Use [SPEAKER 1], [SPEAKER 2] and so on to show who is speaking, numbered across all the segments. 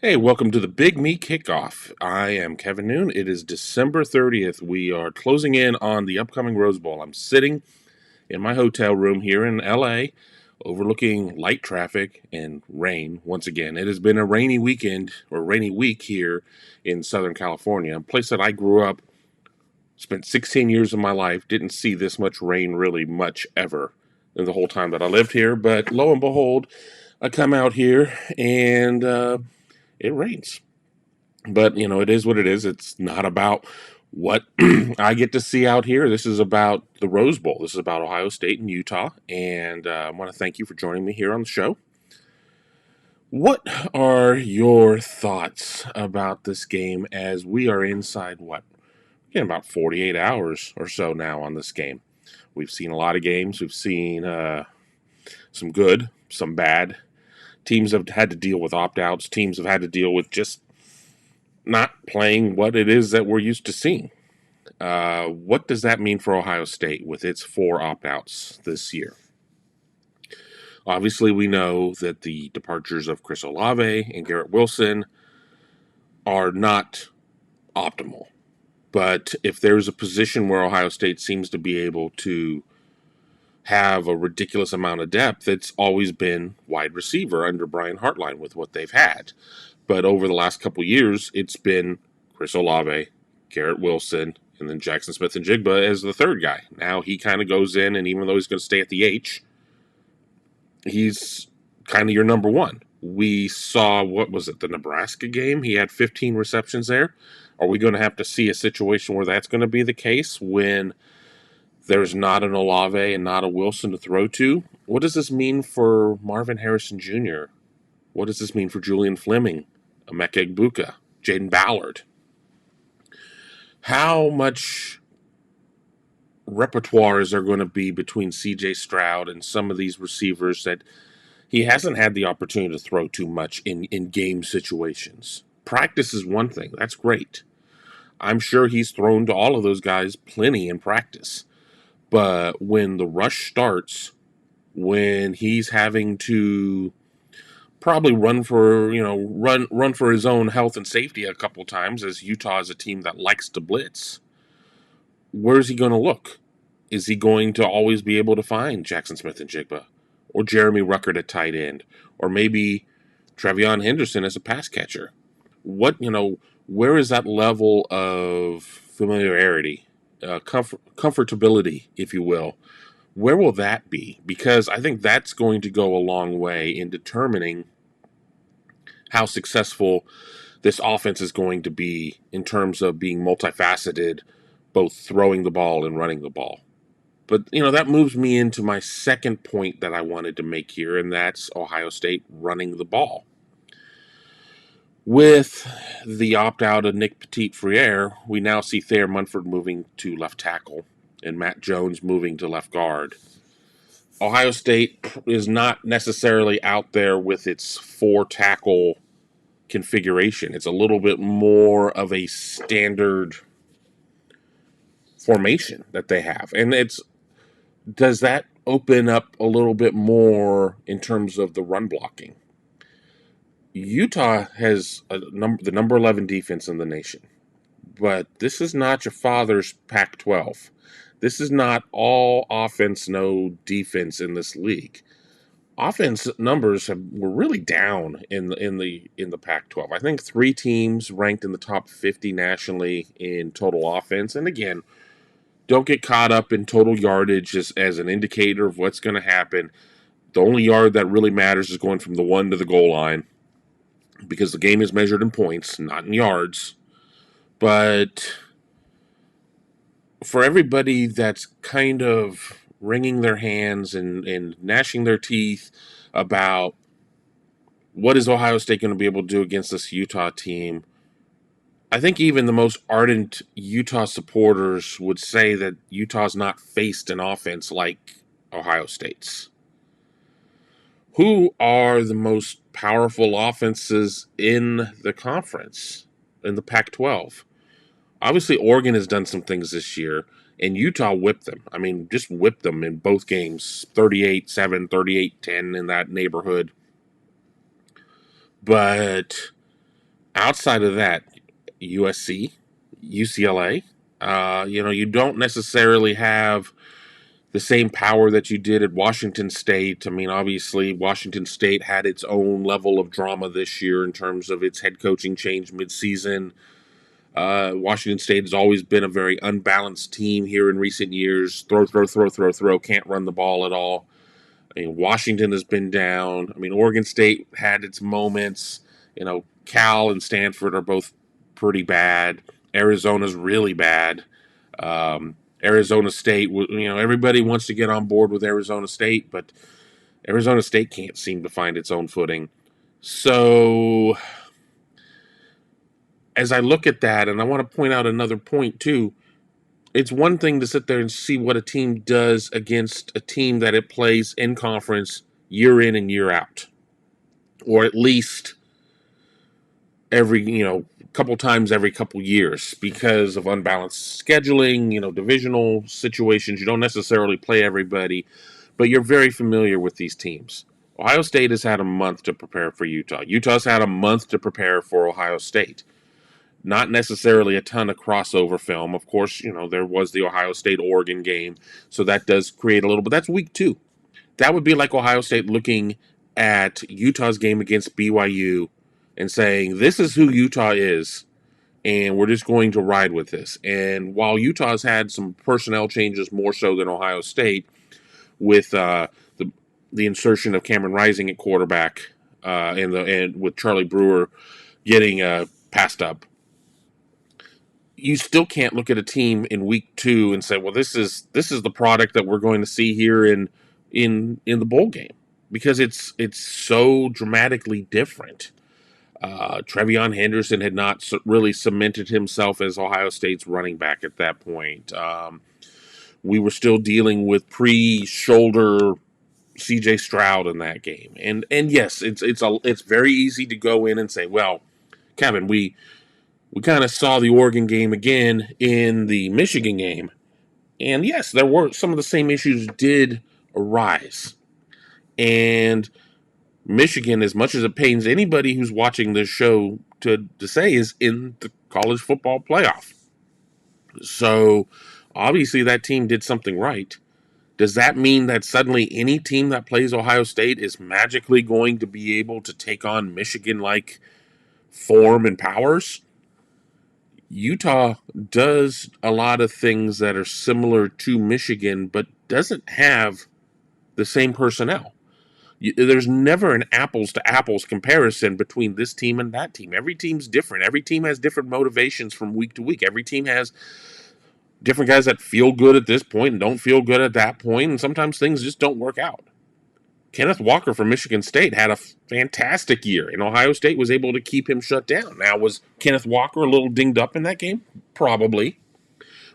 [SPEAKER 1] Hey, welcome to the Big Me Kickoff. I am Kevin Noon. It is December 30th. We are closing in on the upcoming Rose Bowl. I'm sitting in my hotel room here in LA, overlooking light traffic and rain once again. It has been a rainy weekend or rainy week here in Southern California, a place that I grew up, spent 16 years of my life, didn't see this much rain really much ever in the whole time that I lived here. But lo and behold, I come out here and it rains. But, it is what it is. It's not about what I get to see out here. This is about the Rose Bowl. This is about Ohio State and Utah. And I want to thank you for joining me here on the show. What are your thoughts about this game as we are inside, in about 48 hours or so now on this game? We've seen a lot of games. We've seen some good, some bad. Teams have had to deal with opt-outs. Teams have had to deal with just not playing what it is that we're used to seeing. What does that mean for Ohio State with its 4 opt-outs this year? Obviously, we know that the departures of Chris Olave and Garrett Wilson are not optimal. But if there's a position where Ohio State seems to be able to have a ridiculous amount of depth, it's always been wide receiver under Brian Hartline with what they've had. But over the last couple years, it's been Chris Olave, Garrett Wilson, and then Jackson Smith-Njigba as the third guy. Now he kind of goes in, and even though he's going to stay at the H, he's kind of your number one. We saw, the Nebraska game? He had 15 receptions there. Are we going to have to see a situation where that's going to be the case when there's not an Olave and not a Wilson to throw to? What does this mean for Marvin Harrison Jr.? What does this mean for Julian Fleming, Emeka Egbuka, Jaden Ballard? How much repertoire is there going to be between C.J. Stroud and some of these receivers that he hasn't had the opportunity to throw too much in game situations? Practice is one thing. That's great. I'm sure he's thrown to all of those guys plenty in practice. But when the rush starts, when he's having to probably run for his own health and safety a couple times, as Utah is a team that likes to blitz, where's he going to look? Is he going to always be able to find Jackson Smith-Njigba or Jeremy Ruckert at tight end, or maybe Trevion Henderson as a pass catcher? Where is that level of familiarity, comfortability, if you will? Where will that be? Because I think that's going to go a long way in determining how successful this offense is going to be in terms of being multifaceted, both throwing the ball and running the ball. But, that moves me into my second point that I wanted to make here, and that's Ohio State running the ball. With the opt-out of Nick Petit-Frere, we now see Thayer Munford moving to left tackle and Matt Jones moving to left guard. Ohio State is not necessarily out there with its 4-tackle configuration. It's a little bit more of a standard formation that they have. And does that open up a little bit more in terms of the run blocking? Utah has the number 11 defense in the nation. But this is not your father's Pac-12. This is not all offense, no defense in this league. Offense numbers were really down in the Pac-12. I think 3 teams ranked in the top 50 nationally in total offense. And again, don't get caught up in total yardage as an indicator of what's going to happen. The only yard that really matters is going from the 1 to the goal line, because the game is measured in points, not in yards. But for everybody that's kind of wringing their hands and gnashing their teeth about what is Ohio State going to be able to do against this Utah team, I think even the most ardent Utah supporters would say that Utah's not faced an offense like Ohio State's. Who are the most powerful offenses in the conference, in the Pac-12? Obviously, Oregon has done some things this year, and Utah whipped them. I mean, just whipped them in both games, 38-7, 38-10 in that neighborhood. But Outside of that, USC, UCLA, you don't necessarily have the same power that you did at Washington State. I mean, obviously, Washington State had its own level of drama this year in terms of its head coaching change midseason. Washington State has always been a very unbalanced team here in recent years. Throw, throw, throw, throw, throw. Can't run the ball at all. I mean, Washington has been down. I mean, Oregon State had its moments. Cal and Stanford are both pretty bad. Arizona's really bad. Arizona State, everybody wants to get on board with Arizona State, but Arizona State can't seem to find its own footing. So, as I look at that, and I want to point out another point too, it's one thing to sit there and see what a team does against a team that it plays in conference year in and year out, or at least every couple times every couple years because of unbalanced scheduling, divisional situations. You don't necessarily play everybody, but you're very familiar with these teams. Ohio State has had a month to prepare for Utah. Utah's had a month to prepare for Ohio State. Not necessarily a ton of crossover film. Of course, there was the Ohio State-Oregon game, so that does create a little, but that's week 2. That would be like Ohio State looking at Utah's game against BYU and saying, this is who Utah is, and we're just going to ride with this. And while Utah's had some personnel changes more so than Ohio State, with the insertion of Cameron Rising at quarterback, and with Charlie Brewer getting passed up, you still can't look at a team in week 2 and say, well, this is the product that we're going to see here in the bowl game, because it's so dramatically different. Trevion Henderson had not really cemented himself as Ohio State's running back at that point. We were still dealing with pre-shoulder C.J. Stroud in that game, and yes, it's very easy to go in and say, well, Kevin, we kind of saw the Oregon game again in the Michigan game. And yes, there were some of the same issues did arise. And Michigan, as much as it pains anybody who's watching this show to say, is in the college football playoff. So obviously that team did something right. Does that mean that suddenly any team that plays Ohio State is magically going to be able to take on Michigan-like form and powers? Utah does a lot of things that are similar to Michigan, but doesn't have the same personnel. There's never an apples-to-apples comparison between this team and that team. Every team's different. Every team has different motivations from week to week. Every team has different guys that feel good at this point and don't feel good at that point, and sometimes things just don't work out. Kenneth Walker from Michigan State had a fantastic year, and Ohio State was able to keep him shut down. Now, was Kenneth Walker a little dinged up in that game? Probably.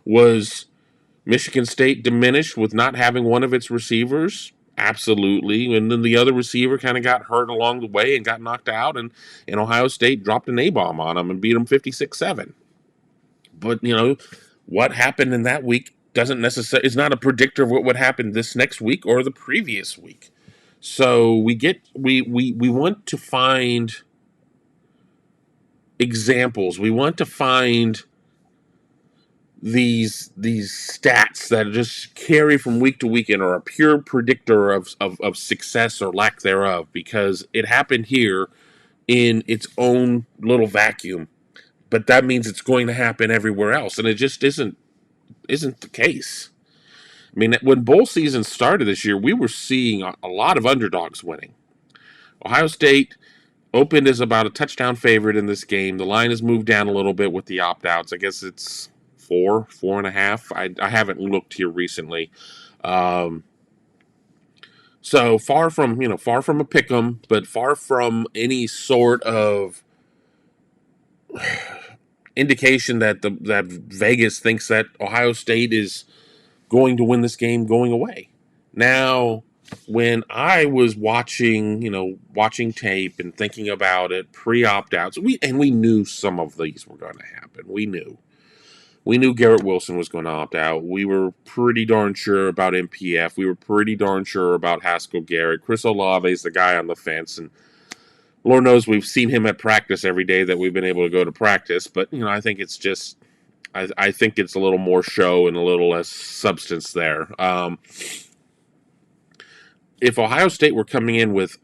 [SPEAKER 1] Was Michigan State diminished with not having one of its receivers? Absolutely. And then the other receiver kind of got hurt along the way and got knocked out, and Ohio State dropped an A-bomb on him and beat him 56-7. But, what happened in that week doesn't necessarily is not a predictor of what would happen this next week or the previous week. So we want to find examples. We want to find these stats that just carry from week to week and are a pure predictor of success or lack thereof, because it happened here in its own little vacuum. But that means it's going to happen everywhere else, and it just isn't the case. I mean, when bowl season started this year, we were seeing a lot of underdogs winning. Ohio State opened as about a touchdown favorite in this game. The line has moved down a little bit with the opt-outs. I guess it's 4.5. I haven't looked here recently. So far from a pick'em, but far from any sort of indication that that Vegas thinks that Ohio State is going to win this game going away. Now, when I was watching tape and thinking about it pre-opt-outs, we knew some of these were going to happen. We knew Garrett Wilson was going to opt out. We were pretty darn sure about MPF. We were pretty darn sure about Haskell Garrett. Chris Olave is the guy on the fence, and Lord knows we've seen him at practice every day that we've been able to go to practice. But, I think it's just, I think it's a little more show and a little less substance there. If Ohio State were coming in with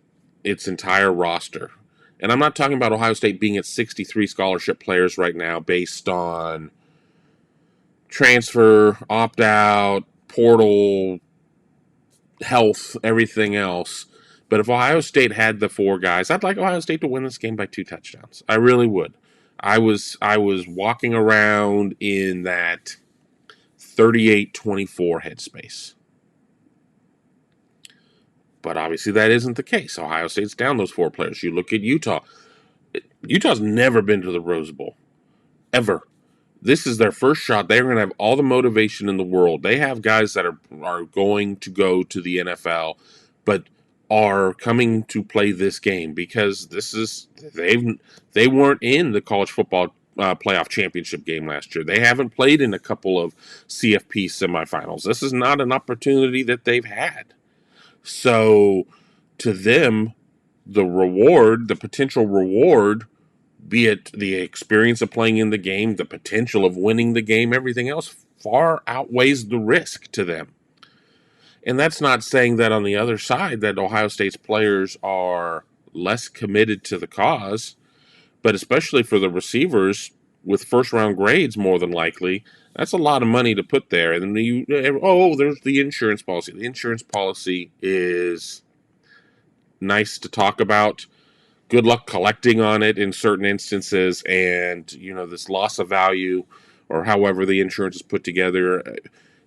[SPEAKER 1] its entire roster, and I'm not talking about Ohio State being at 63 scholarship players right now based on transfer, opt out, portal, health, everything else. But if Ohio State had the four guys, I'd like Ohio State to win this game by 2 touchdowns. I really would. I was walking around in that 38-24 headspace. But obviously that isn't the case. Ohio State's down those four players. You look at Utah. Utah's never been to the Rose Bowl. Ever. This is their first shot. They're going to have all the motivation in the world. They have guys that are going to go to the NFL, but are coming to play this game because they weren't in the college football playoff championship game last year. They haven't played in a couple of CFP semifinals. This is not an opportunity that they've had. So to them, the potential reward, be it the experience of playing in the game, the potential of winning the game, everything else far outweighs the risk to them. And that's not saying that on the other side that Ohio State's players are less committed to the cause, but especially for the receivers with first round grades, more than likely, that's a lot of money to put there. And then there's the insurance policy. The insurance policy is nice to talk about. Good luck collecting on it in certain instances, and this loss of value, or however the insurance is put together,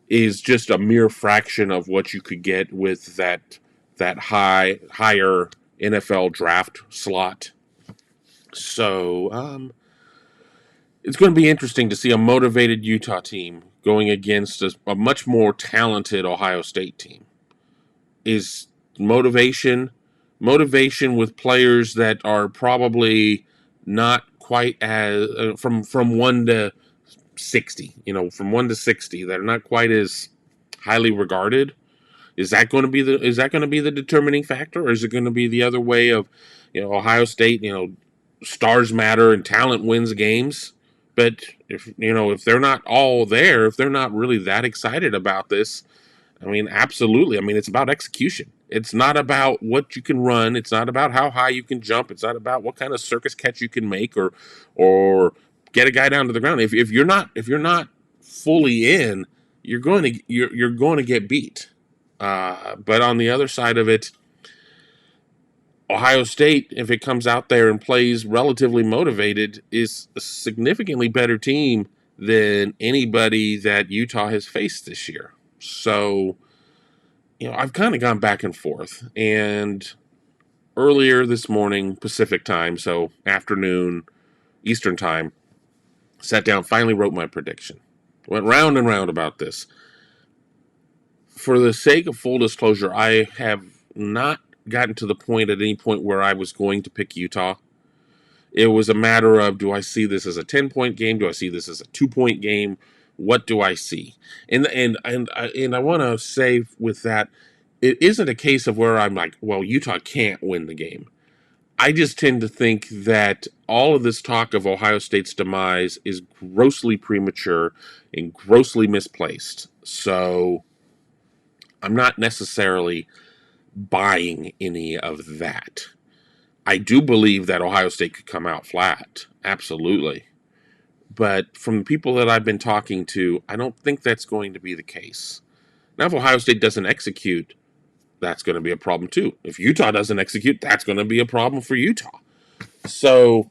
[SPEAKER 1] is just a mere fraction of what you could get with that higher NFL draft slot. So it's going to be interesting to see a motivated Utah team going against a much more talented Ohio State team. Is motivation with players that are probably not quite as from 1 to 60, from 1 to 60, that are not quite as highly regarded. Is that going to be the determining factor, or is it going to be the other way of, Ohio State, stars matter and talent wins games? But if they're not all there, if they're not really that excited about this, absolutely. It's about execution. It's not about what you can run. It's not about how high you can jump. It's not about what kind of circus catch you can make or get a guy down to the ground. If you're not fully in, you're going to get beat. But on the other side of it, Ohio State, if it comes out there and plays relatively motivated, is a significantly better team than anybody that Utah has faced this year. So, I've kind of gone back and forth. And earlier this morning, Pacific time, so afternoon, Eastern time, sat down, finally wrote my prediction. Went round and round about this. For the sake of full disclosure, I have not gotten to the point at any point where I was going to pick Utah. It was a matter of, do I see this as a 10-point game? Do I see this as a 2-point game? What do I see? And I want to say with that, it isn't a case of where I'm like, well, Utah can't win the game. I just tend to think that all of this talk of Ohio State's demise is grossly premature and grossly misplaced. So I'm not necessarily buying any of that. I do believe that Ohio State could come out flat. Absolutely. But from the people that I've been talking to, I don't think that's going to be the case. Now, if Ohio State doesn't execute, that's going to be a problem too. If Utah doesn't execute, that's going to be a problem for Utah. So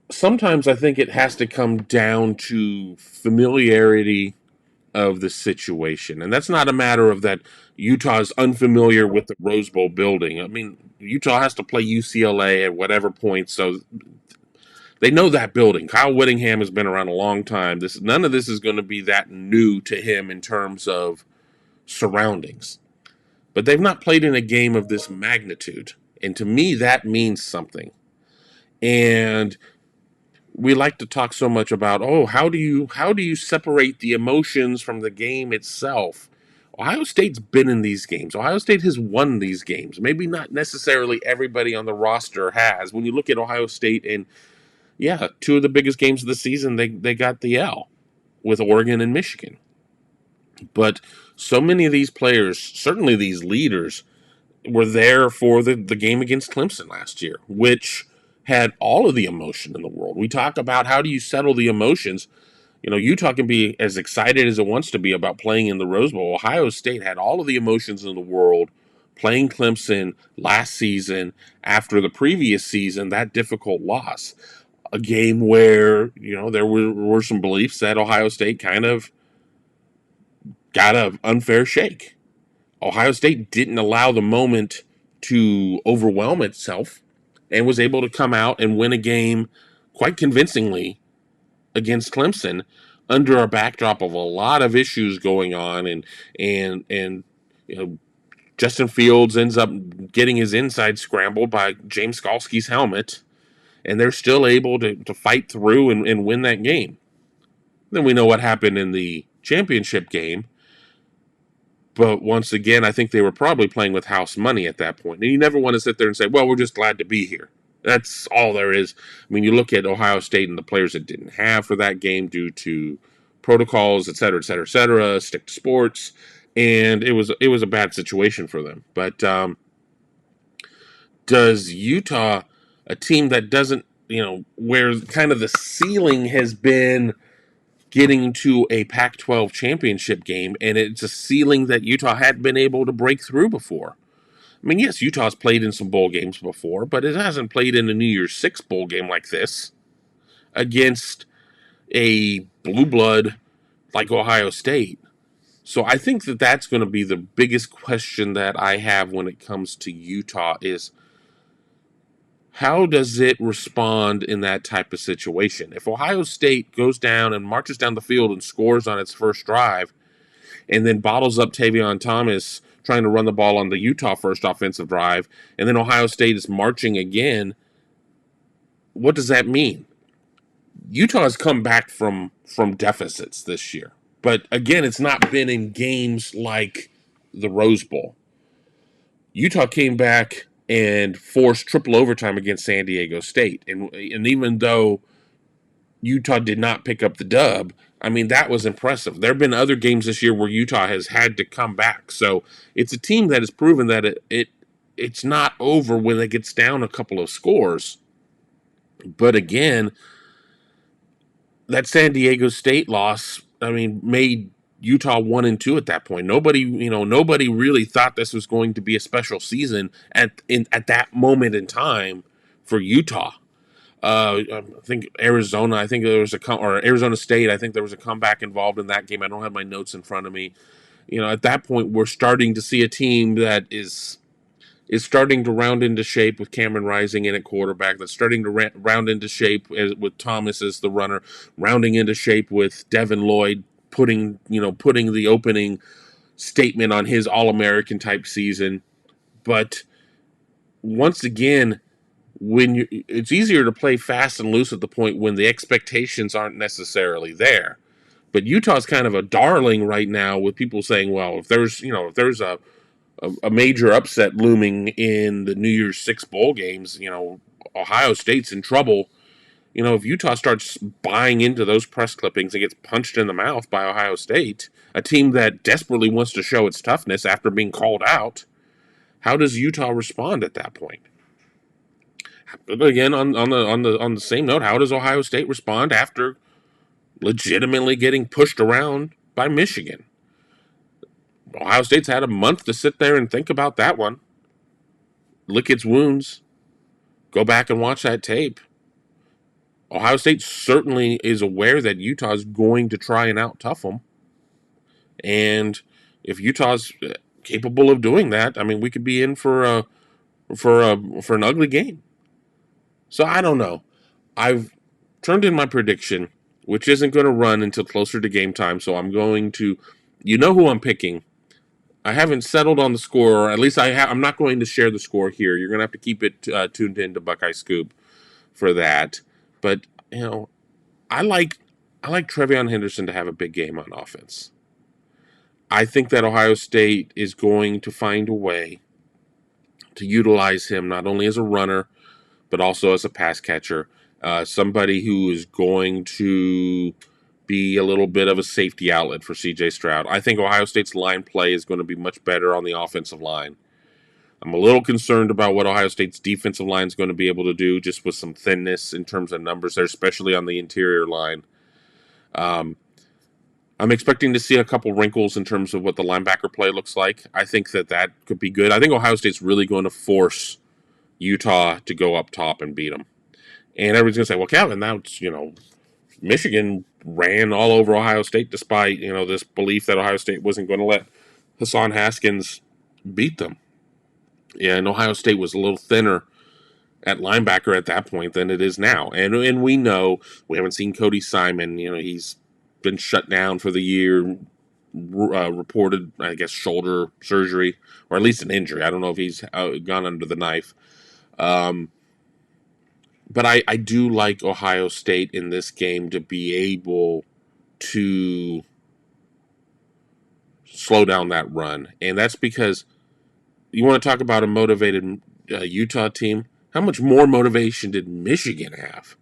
[SPEAKER 1] sometimes I think it has to come down to familiarity of the situation. And that's not a matter of that Utah is unfamiliar with the Rose Bowl building. Utah has to play UCLA at whatever point, so they know that building. Kyle Whittingham has been around a long time. None of this is going to be that new to him in terms of surroundings. But they've not played in a game of this magnitude. And to me, that means something. And we like to talk so much about, how do you separate the emotions from the game itself? Ohio State's been in these games. Ohio State has won these games. Maybe not necessarily everybody on the roster has. When you look at Ohio State and, yeah, two of the biggest games of the season, they got the L with Oregon and Michigan. But so many of these players, certainly these leaders, were there for the game against Clemson last year, which had all of the emotion in the world. We talk about how do you settle the emotions. Utah can be as excited as it wants to be about playing in the Rose Bowl. Ohio State had all of the emotions in the world playing Clemson last season after the previous season, that difficult loss. A game where, there were some beliefs that Ohio State kind of got an unfair shake. Ohio State didn't allow the moment to overwhelm itself and was able to come out and win a game quite convincingly against Clemson under a backdrop of a lot of issues going on, and Justin Fields ends up getting his inside scrambled by James Skalski's helmet, and they're still able to fight through and win that game. Then we know what happened in the championship game. But once again, I think they were probably playing with house money at that point. And you never want to sit there and say, well, we're just glad to be here. That's all there is. I mean, you look at Ohio State and the players that didn't have for that game due to protocols, et cetera, et cetera, et cetera, stick to sports. And it was a bad situation for them. But does Utah, a team that doesn't, where kind of the ceiling has been getting to a Pac-12 championship game, and it's a ceiling that Utah hadn't been able to break through before. I mean, yes, Utah's played in some bowl games before, but it hasn't played in a New Year's Six bowl game like this against a blue blood like Ohio State. So I think that that's going to be the biggest question that I have when it comes to Utah is, how does it respond in that type of situation? If Ohio State goes down and marches down the field and scores on its first drive and then bottles up Tavion Thomas trying to run the ball on the Utah first offensive drive, and then Ohio State is marching again, what does that mean? Utah has come back from deficits this year. But again, it's not been in games like the Rose Bowl. Utah came back and forced triple overtime against San Diego State. And even though Utah did not pick up the dub, I mean, that was impressive. There have been other games this year where Utah has had to come back. So it's a team that has proven that it's not over when it gets down a couple of scores. But again, that San Diego State loss, I mean, made Utah 1-2 at that point. Nobody really thought this was going to be a special season at that moment in time for Utah. I think Arizona. I think there was or Arizona State. I think there was a comeback involved in that game. I don't have my notes in front of me. At that point, we're starting to see a team that is starting to round into shape with Cameron Rising in at quarterback. That's starting to round into shape with Thomas as the runner, rounding into shape with Devin Lloyd putting the opening statement on his All-American type season. But once again, it's easier to play fast and loose at the point when the expectations aren't necessarily there. But Utah's kind of a darling right now with people saying, well, if there's a major upset looming in the New Year's Six bowl games, Ohio State's in trouble. If Utah starts buying into those press clippings and gets punched in the mouth by Ohio State, a team that desperately wants to show its toughness after being called out, how does Utah respond at that point? Again, on the same note, how does Ohio State respond after legitimately getting pushed around by Michigan? Ohio State's had a month to sit there and think about that one, lick its wounds, go back and watch that tape. Ohio State certainly is aware that Utah's going to try and out-tough them. And if Utah's capable of doing that, I mean, we could be in for an ugly game. So I don't know. I've turned in my prediction, which isn't going to run until closer to game time. So I'm going to, who I'm picking. I haven't settled on the score, or at least I'm not going to share the score here. You're going to have to keep it tuned in to Buckeye Scoop for that. But, I like TreVeyon Henderson to have a big game on offense. I think that Ohio State is going to find a way to utilize him not only as a runner, but also as a pass catcher. Somebody who is going to be a little bit of a safety outlet for CJ Stroud. I think Ohio State's line play is going to be much better on the offensive line. I'm a little concerned about what Ohio State's defensive line is going to be able to do, just with some thinness in terms of numbers there, especially on the interior line. I'm expecting to see a couple wrinkles in terms of what the linebacker play looks like. I think that could be good. I think Ohio State's really going to force Utah to go up top and beat them. And everybody's going to say, well, Kevin, that's, Michigan ran all over Ohio State despite, this belief that Ohio State wasn't going to let Hassan Haskins beat them. Yeah, and Ohio State was a little thinner at linebacker at that point than it is now. And we know, we haven't seen Cody Simon. He's been shut down for the year, reported, I guess, shoulder surgery, or at least an injury. I don't know if he's gone under the knife. But I do like Ohio State in this game to be able to slow down that run. And that's because you want to talk about a motivated Utah team. How much more motivation did Michigan have?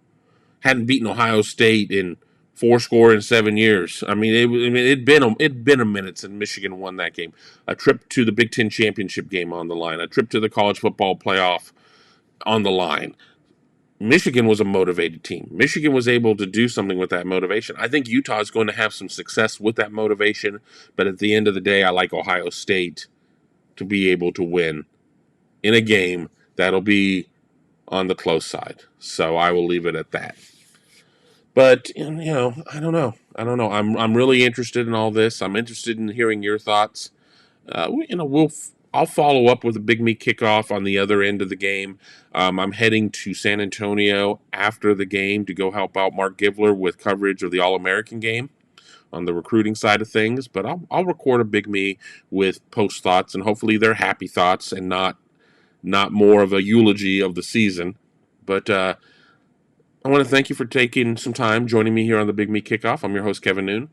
[SPEAKER 1] Hadn't beaten Ohio State in 7 years. I mean, it'd been a minute since Michigan won that game. A trip to the Big Ten championship game on the line. A trip to the college football playoff on the line. Michigan was a motivated team. Michigan was able to do something with that motivation. I think Utah is going to have some success with that motivation, but at the end of the day, I like Ohio State to be able to win in a game that'll be on the close side. So I will leave it at that. But I don't know. I'm really interested in all this. I'm interested in hearing your thoughts. I'll follow up with a Big Me kickoff on the other end of the game. I'm heading to San Antonio after the game to go help out Mark Givler with coverage of the All-American game on the recruiting side of things. But I'll record a Big Me with post thoughts, and hopefully they're happy thoughts and not more of a eulogy of the season. But I want to thank you for taking some time joining me here on the Big Me Kickoff. I'm your host, Kevin Noon.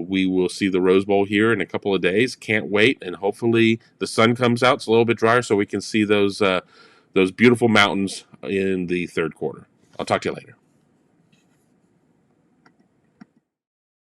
[SPEAKER 1] We will see the Rose Bowl here in a couple of days. Can't wait, and hopefully the sun comes out. It's a little bit drier, so we can see those beautiful mountains in the third quarter. I'll talk to you later.